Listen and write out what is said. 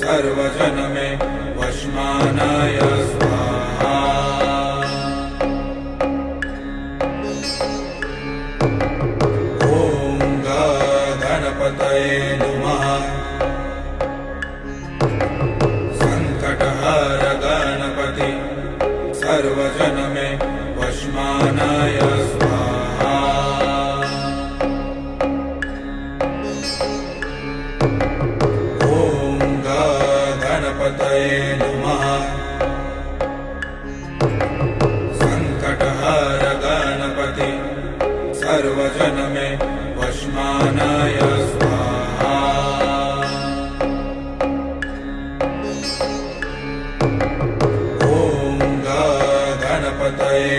सर्वजन मे वशमानाय स्वाहा। ॐ गणपतये नमः। संकटहर गणपति सर्वजन मे वशमानाय स्वाहा। ॐ गणपतये नमः। संकटहर गणपति सर्वजन मे वशमानाय स्वाहा। ॐ गणपतये